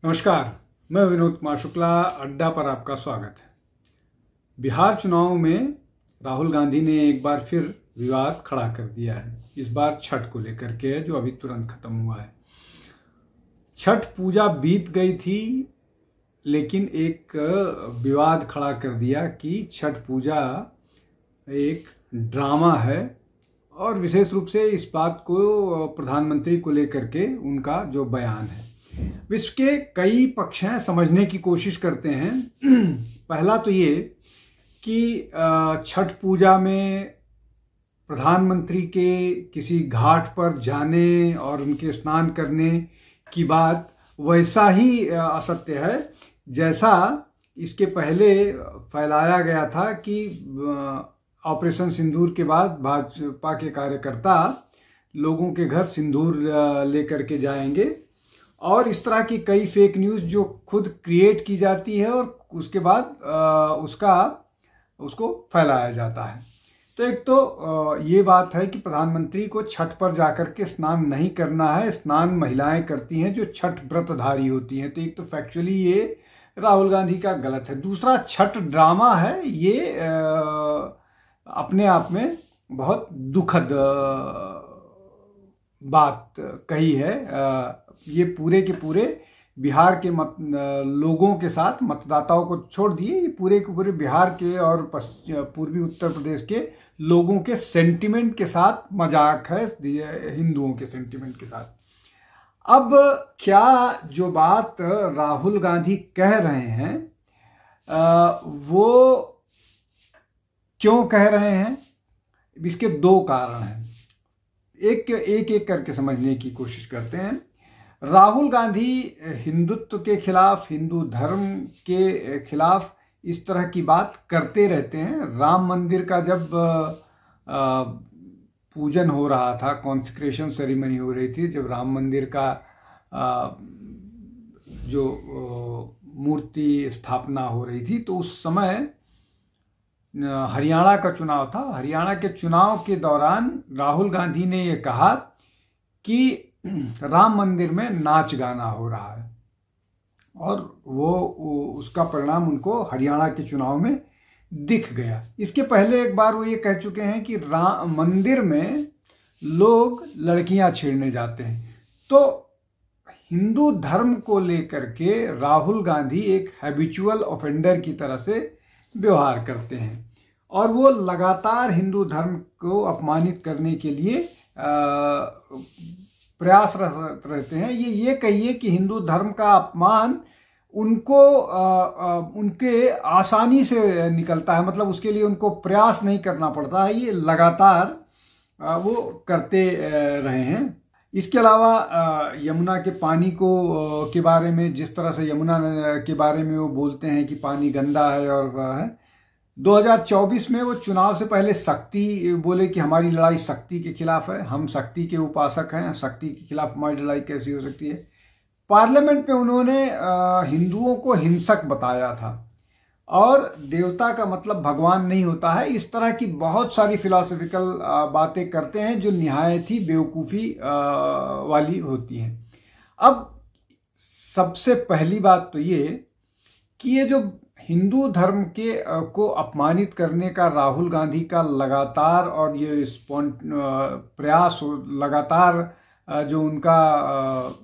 नमस्कार, मैं विनोद कुमार शुक्ला। अड्डा पर आपका स्वागत है। बिहार चुनाव में राहुल गांधी ने एक बार फिर विवाद खड़ा कर दिया है। इस बार छठ को लेकर के, जो अभी तुरंत खत्म हुआ है। छठ पूजा बीत गई थी, लेकिन एक विवाद खड़ा कर दिया कि छठ पूजा एक ड्रामा है, और विशेष रूप से इस बात को प्रधानमंत्री को लेकर के उनका जो बयान है। विश्व के कई पक्ष हैं, समझने की कोशिश करते हैं। पहला तो ये कि छठ पूजा में प्रधानमंत्री के किसी घाट पर जाने और उनके स्नान करने की बात वैसा ही असत्य है जैसा इसके पहले फैलाया गया था कि ऑपरेशन सिंदूर के बाद भाजपा के कार्यकर्ता लोगों के घर सिंदूर लेकर के जाएंगे, और इस तरह की कई फेक न्यूज़ जो खुद क्रिएट की जाती है और उसके बाद उसको फैलाया जाता है। तो एक तो ये बात है कि प्रधानमंत्री को छठ पर जाकर के स्नान नहीं करना है। स्नान महिलाएं करती हैं जो छठ व्रतधारी होती हैं। तो एक तो फैक्चुअली ये राहुल गांधी का गलत है। दूसरा, छठ ड्रामा है, ये अपने आप में बहुत दुखद बात कही है। ये पूरे के पूरे बिहार के लोगों के साथ, मतदाताओं को छोड़ दिए, ये पूरे के पूरे बिहार के और पूर्वी उत्तर प्रदेश के लोगों के सेंटिमेंट के साथ मजाक है, हिंदुओं के सेंटिमेंट के साथ। अब क्या जो बात राहुल गांधी कह रहे हैं वो क्यों कह रहे हैं, इसके दो कारण हैं। एक करके समझने की कोशिश करते हैं। राहुल गांधी हिंदुत्व के खिलाफ, हिंदू धर्म के खिलाफ इस तरह की बात करते रहते हैं। राम मंदिर का जब पूजन हो रहा था, कॉन्सेक्रेशन सेरेमनी हो रही थी, जब राम मंदिर का जो मूर्ति स्थापना हो रही थी, तो उस समय हरियाणा का चुनाव था। हरियाणा के चुनाव के दौरान राहुल गांधी ने ये कहा कि राम मंदिर में नाच गाना हो रहा है, और उसका परिणाम उनको हरियाणा के चुनाव में दिख गया। इसके पहले एक बार वो ये कह चुके हैं कि राम मंदिर में लोग लड़कियां छेड़ने जाते हैं। तो हिंदू धर्म को लेकर के राहुल गांधी एक हैबिचुअल ऑफेंडर की तरह से व्यवहार करते हैं, और वो लगातार हिंदू धर्म को अपमानित करने के लिए प्रयासरत रहते हैं। ये कहिए कि हिंदू धर्म का अपमान उनको उनके आसानी से निकलता है, मतलब उसके लिए उनको प्रयास नहीं करना पड़ता है। ये लगातार वो करते रहे हैं। इसके अलावा यमुना के पानी के बारे में, जिस तरह से यमुना के बारे में वो बोलते हैं कि पानी गंदा है, और है 2024 में वो चुनाव से पहले शक्ति बोले कि हमारी लड़ाई शक्ति के खिलाफ है, हम शक्ति के उपासक हैं, शक्ति के खिलाफ हमारी लड़ाई कैसी हो सकती है। पार्लियामेंट में उन्होंने हिंदुओं को हिंसक बताया था, और देवता का मतलब भगवान नहीं होता है। इस तरह की बहुत सारी फिलॉसफिकल बातें करते हैं जो निहायत ही बेवकूफ़ी वाली होती हैं। अब सबसे पहली बात तो ये कि ये जो हिंदू धर्म को अपमानित करने का राहुल गांधी का लगातार, और ये प्रयास लगातार जो उनका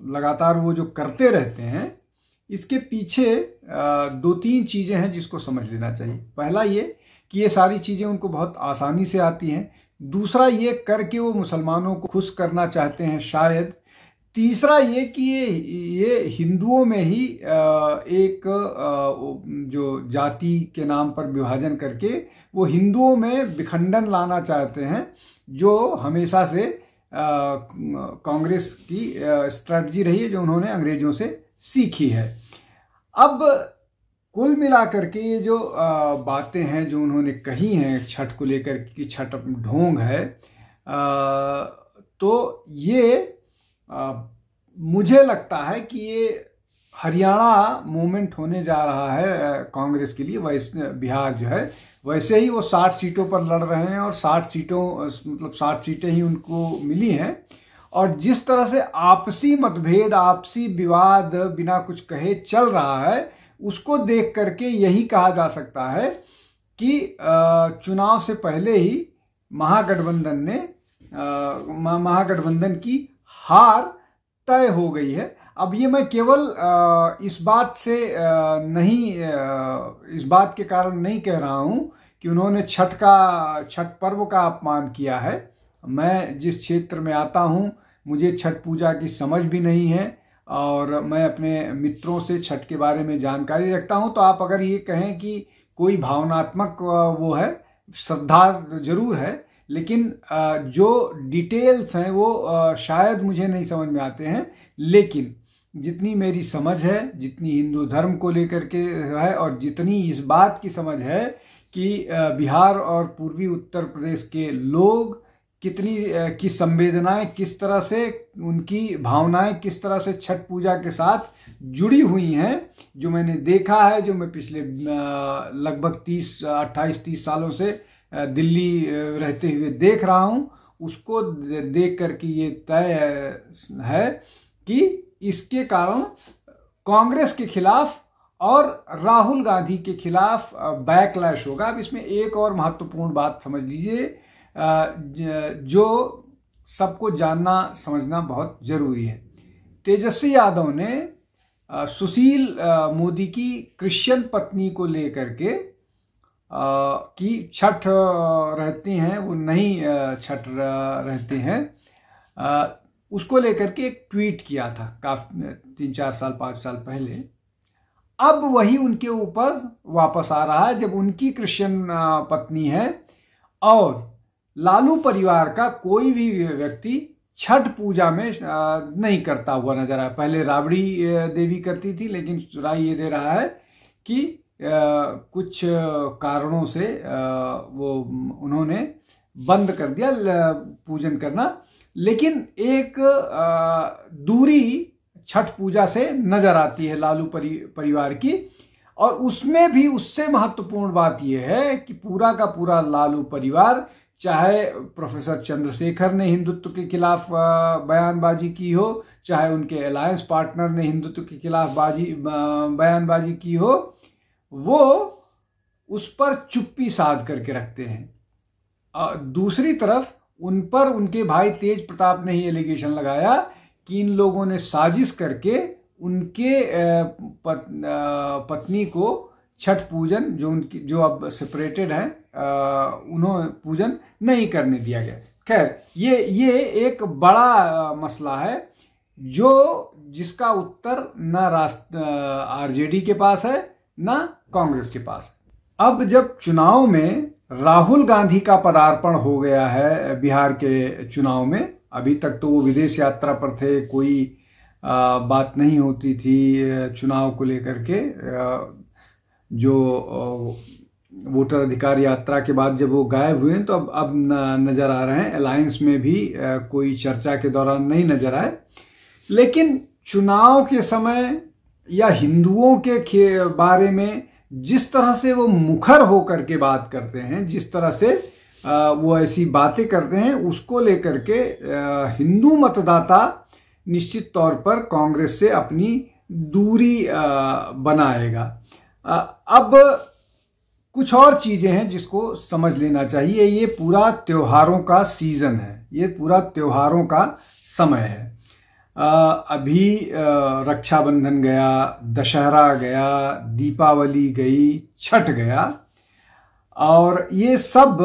लगातार वो जो करते रहते हैं, इसके पीछे दो तीन चीज़ें हैं जिसको समझ लेना चाहिए। पहला ये कि ये सारी चीज़ें उनको बहुत आसानी से आती हैं। दूसरा, ये करके वो मुसलमानों को खुश करना चाहते हैं शायद। तीसरा ये कि ये हिंदुओं में ही एक जो जाति के नाम पर विभाजन करके वो हिंदुओं में विखंडन लाना चाहते हैं, जो हमेशा से कांग्रेस की स्ट्रेटजी रही है, जो उन्होंने अंग्रेजों से सीखी है। अब कुल मिलाकर के ये जो बातें हैं जो उन्होंने कही हैं छठ को लेकर कि छठ ढोंग है, तो ये मुझे लगता है कि ये हरियाणा मूवमेंट होने जा रहा है कांग्रेस के लिए। वैसे बिहार जो है, वैसे ही वो 60 सीटों पर लड़ रहे हैं, और 60 सीटें ही उनको मिली हैं, और जिस तरह से आपसी मतभेद, आपसी विवाद बिना कुछ कहे चल रहा है, उसको देख करके यही कहा जा सकता है कि चुनाव से पहले ही महागठबंधन की हार तय हो गई है। अब ये मैं केवल इस बात के कारण नहीं कह रहा हूं कि उन्होंने छठ पर्व का अपमान किया है। मैं जिस क्षेत्र में आता हूं, मुझे छठ पूजा की समझ भी नहीं है और मैं अपने मित्रों से छठ के बारे में जानकारी रखता हूं। तो आप अगर ये कहें कि कोई भावनात्मक वो है, श्रद्धा जरूर है, लेकिन जो डिटेल्स हैं वो शायद मुझे नहीं समझ में आते हैं। लेकिन जितनी मेरी समझ है, जितनी हिंदू धर्म को लेकर के है और जितनी इस बात की समझ है कि बिहार और पूर्वी उत्तर प्रदेश के लोग कितनी की संवेदनाएं किस तरह से, उनकी भावनाएं किस तरह से छठ पूजा के साथ जुड़ी हुई हैं, जो मैंने देखा है, जो मैं पिछले लगभग 28-30 सालों से दिल्ली रहते हुए देख रहा हूं, उसको देख करके ये तय है कि इसके कारण कांग्रेस के खिलाफ और राहुल गांधी के खिलाफ बैकलैश होगा। अब इसमें एक और महत्वपूर्ण बात समझ लीजिए, जो सबको जानना समझना बहुत जरूरी है। तेजस्वी यादव ने सुशील मोदी की क्रिश्चियन पत्नी को लेकर के कि छठ रहते हैं, वो नहीं छठ रहते हैं, उसको लेकर के एक ट्वीट किया था काफी 3-4 साल 5 साल पहले। अब वही उनके ऊपर वापस आ रहा है, जब उनकी क्रिश्चियन पत्नी है और लालू परिवार का कोई भी व्यक्ति छठ पूजा में नहीं करता हुआ नजर आया। पहले राबड़ी देवी करती थी, लेकिन राय ये दे रहा है कि कुछ कारणों से वो उन्होंने बंद कर दिया पूजन करना। लेकिन एक दूरी छठ पूजा से नजर आती है लालू परिवार की, और उसमें भी उससे महत्वपूर्ण बात यह है कि पूरा का पूरा लालू परिवार, चाहे प्रोफेसर चंद्रशेखर ने हिंदुत्व के खिलाफ बयानबाजी की हो, चाहे उनके अलायंस पार्टनर ने हिंदुत्व के खिलाफ बयानबाजी की हो, वो उस पर चुप्पी साध करके रखते हैं। दूसरी तरफ उन पर उनके भाई तेज प्रताप ने ही एलिगेशन लगाया कि इन लोगों ने साजिश करके उनके पत्नी को छठ पूजन, जो अब सेपरेटेड हैं, उन्होंने पूजन नहीं करने दिया गया। खैर, ये एक बड़ा मसला है जिसका उत्तर न आरजेडी के पास है न कांग्रेस के पास। अब जब चुनाव में राहुल गांधी का पदार्पण हो गया है बिहार के चुनाव में, अभी तक तो वो विदेश यात्रा पर थे, कोई बात नहीं होती थी चुनाव को लेकर के। जो वोटर अधिकार यात्रा के बाद जब वो गायब हुए तो अब नजर आ रहे हैं। अलायंस में भी कोई चर्चा के दौरान नहीं नजर आए। लेकिन चुनाव के समय या हिंदुओं के बारे में जिस तरह से वो मुखर होकर के बात करते हैं, जिस तरह से वो ऐसी बातें करते हैं, उसको लेकर के हिंदू मतदाता निश्चित तौर पर कांग्रेस से अपनी दूरी बनाएगा। अब कुछ और चीजें हैं जिसको समझ लेना चाहिए। ये पूरा त्योहारों का सीजन है, ये पूरा त्योहारों का समय है। अभी रक्षाबंधन गया, दशहरा गया, दीपावली गई, छठ गया, और ये सब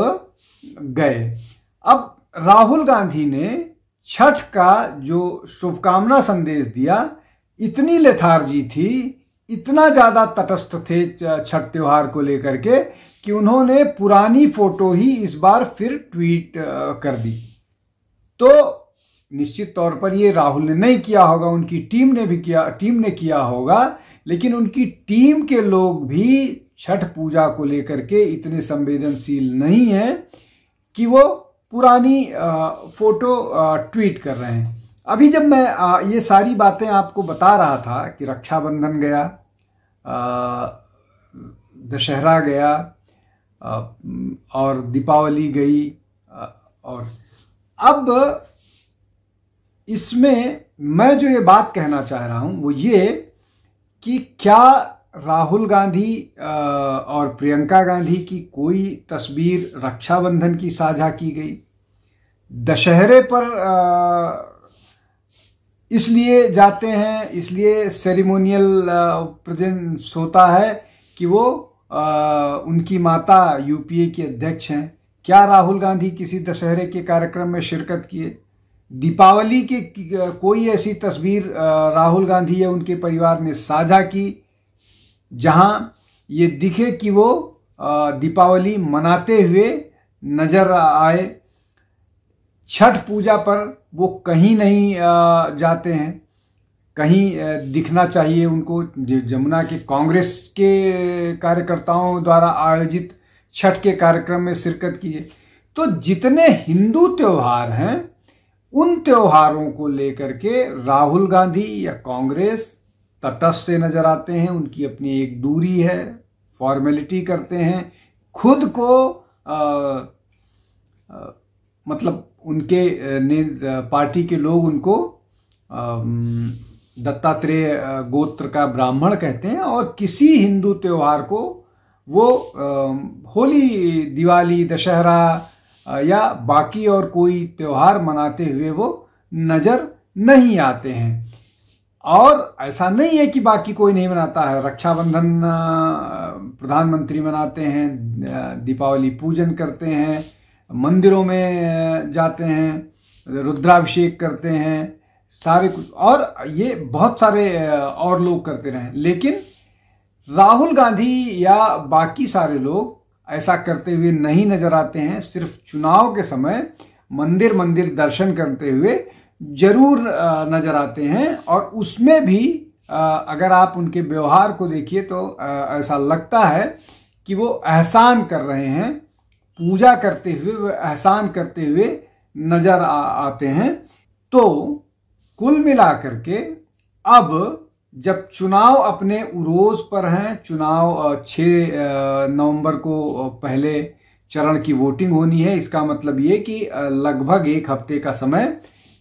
गए। अब राहुल गांधी ने छठ का जो शुभकामना संदेश दिया, इतनी लेथार्जी थी, इतना ज्यादा तटस्थ थे छठ त्योहार को लेकर के कि उन्होंने पुरानी फोटो ही इस बार फिर ट्वीट कर दी। तो निश्चित तौर पर ये राहुल ने नहीं किया होगा, उनकी टीम ने किया होगा, लेकिन उनकी टीम के लोग भी छठ पूजा को लेकर के इतने संवेदनशील नहीं हैं कि वो पुरानी फोटो ट्वीट कर रहे हैं। अभी जब मैं ये सारी बातें आपको बता रहा था कि रक्षाबंधन गया, दशहरा गया और दीपावली गई, और अब इसमें मैं जो ये बात कहना चाह रहा हूं वो ये कि क्या राहुल गांधी और प्रियंका गांधी की कोई तस्वीर रक्षाबंधन की साझा की गई? दशहरे पर इसलिए जाते हैं, इसलिए सेरिमोनियल प्रेजेंस होता है कि वो उनकी माता यूपीए की अध्यक्ष हैं। क्या राहुल गांधी किसी दशहरे के कार्यक्रम में शिरकत किए? दीपावली के कोई ऐसी तस्वीर राहुल गांधी या उनके परिवार ने साझा की जहां ये दिखे कि वो दीपावली मनाते हुए नजर आए? छठ पूजा पर वो कहीं नहीं जाते हैं, कहीं दिखना चाहिए उनको। जमुना के कांग्रेस के कार्यकर्ताओं द्वारा आयोजित छठ के कार्यक्रम में शिरकत किए। तो जितने हिंदू त्योहार हैं उन त्योहारों को लेकर के राहुल गांधी या कांग्रेस तटस्थ से नजर आते हैं। उनकी अपनी एक दूरी है, फॉर्मेलिटी करते हैं, खुद को मतलब उनके पार्टी के लोग उनको दत्तात्रेय गोत्र का ब्राह्मण कहते हैं, और किसी हिंदू त्योहार को वो होली, दिवाली, दशहरा या बाकी और कोई त्योहार मनाते हुए वो नजर नहीं आते हैं। और ऐसा नहीं है कि बाकी कोई नहीं मनाता है। रक्षाबंधन प्रधानमंत्री मनाते हैं, दीपावली पूजन करते हैं, मंदिरों में जाते हैं, रुद्राभिषेक करते हैं, सारे कुछ, और ये बहुत सारे और लोग करते रहे। लेकिन राहुल गांधी या बाकी सारे लोग ऐसा करते हुए नहीं नजर आते हैं। सिर्फ चुनाव के समय मंदिर मंदिर दर्शन करते हुए जरूर नजर आते हैं, और उसमें भी अगर आप उनके व्यवहार को देखिए तो ऐसा लगता है कि वो एहसान कर रहे हैं, पूजा करते हुए, वो एहसान करते हुए नजर आते हैं। तो कुल मिलाकर के अब जब चुनाव अपने उरोज पर हैं, चुनाव 6 नवंबर को पहले चरण की वोटिंग होनी है। इसका मतलब ये कि लगभग एक हफ्ते का समय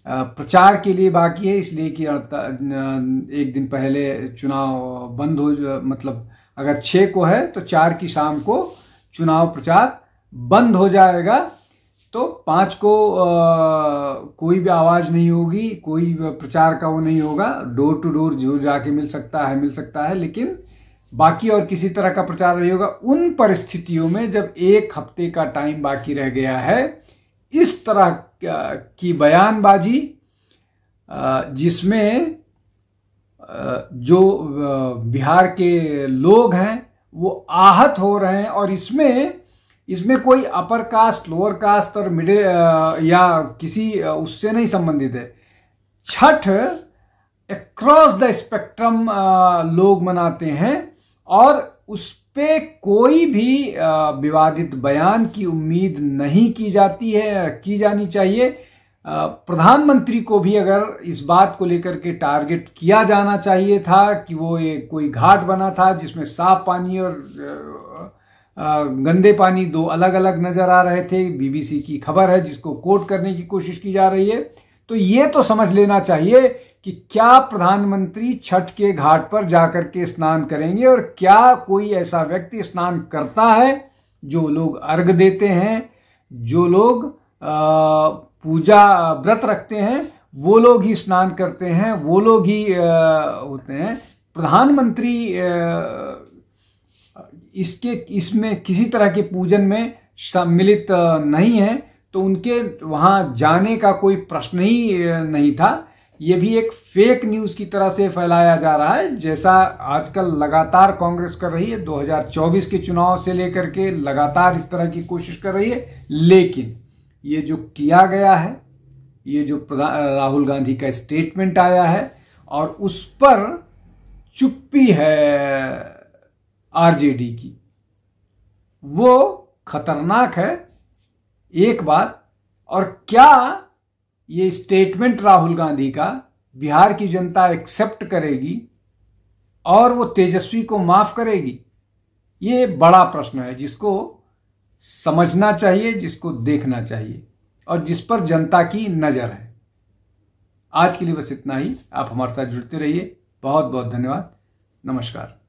प्रचार के लिए बाकी है, इसलिए कि एक दिन पहले चुनाव बंद हो, मतलब अगर 6 को है तो 4 की शाम को चुनाव प्रचार बंद हो जाएगा। तो 5 को कोई भी आवाज नहीं होगी, कोई प्रचार का वो नहीं होगा। डोर टू डोर जो जाके मिल सकता है, लेकिन बाकी और किसी तरह का प्रचार नहीं होगा। उन परिस्थितियों में जब एक हफ्ते का टाइम बाकी रह गया है, इस तरह की बयानबाजी जिसमें जो बिहार के लोग हैं वो आहत हो रहे हैं, और इसमें कोई अपर कास्ट, लोअर कास्ट और मिडिल या किसी उससे नहीं संबंधित है। छठ अक्रॉस द स्पेक्ट्रम लोग मनाते हैं, और उस पे कोई भी विवादित बयान की उम्मीद नहीं की जानी चाहिए। प्रधानमंत्री को भी अगर इस बात को लेकर के टारगेट किया जाना चाहिए था कि वो कोई घाट बना था जिसमें साफ पानी और गंदे पानी दो अलग अलग नजर आ रहे थे। बीबीसी की खबर है जिसको कोट करने की कोशिश की जा रही है। तो ये तो समझ लेना चाहिए कि क्या प्रधानमंत्री छठ के घाट पर जाकर के स्नान करेंगे, और क्या कोई ऐसा व्यक्ति स्नान करता है? जो लोग अर्घ देते हैं, जो लोग पूजा व्रत रखते हैं, वो लोग ही स्नान करते हैं, वो लोग ही होते हैं। प्रधानमंत्री इसमें किसी तरह के पूजन में सम्मिलित नहीं है, तो उनके वहां जाने का कोई प्रश्न ही नहीं था। ये भी एक फेक न्यूज की तरह से फैलाया जा रहा है, जैसा आजकल लगातार कांग्रेस कर रही है। 2024 के चुनाव से लेकर के लगातार इस तरह की कोशिश कर रही है। लेकिन ये जो किया गया है, ये जो राहुल गांधी का स्टेटमेंट आया है, और उस पर चुप्पी है आरजेडी की, वो खतरनाक है एक बात। और क्या ये स्टेटमेंट राहुल गांधी का बिहार की जनता एक्सेप्ट करेगी और वो तेजस्वी को माफ करेगी? ये बड़ा प्रश्न है जिसको समझना चाहिए, जिसको देखना चाहिए, और जिस पर जनता की नजर है। आज के लिए बस इतना ही। आप हमारे साथ जुड़ते रहिए। बहुत बहुत धन्यवाद। नमस्कार।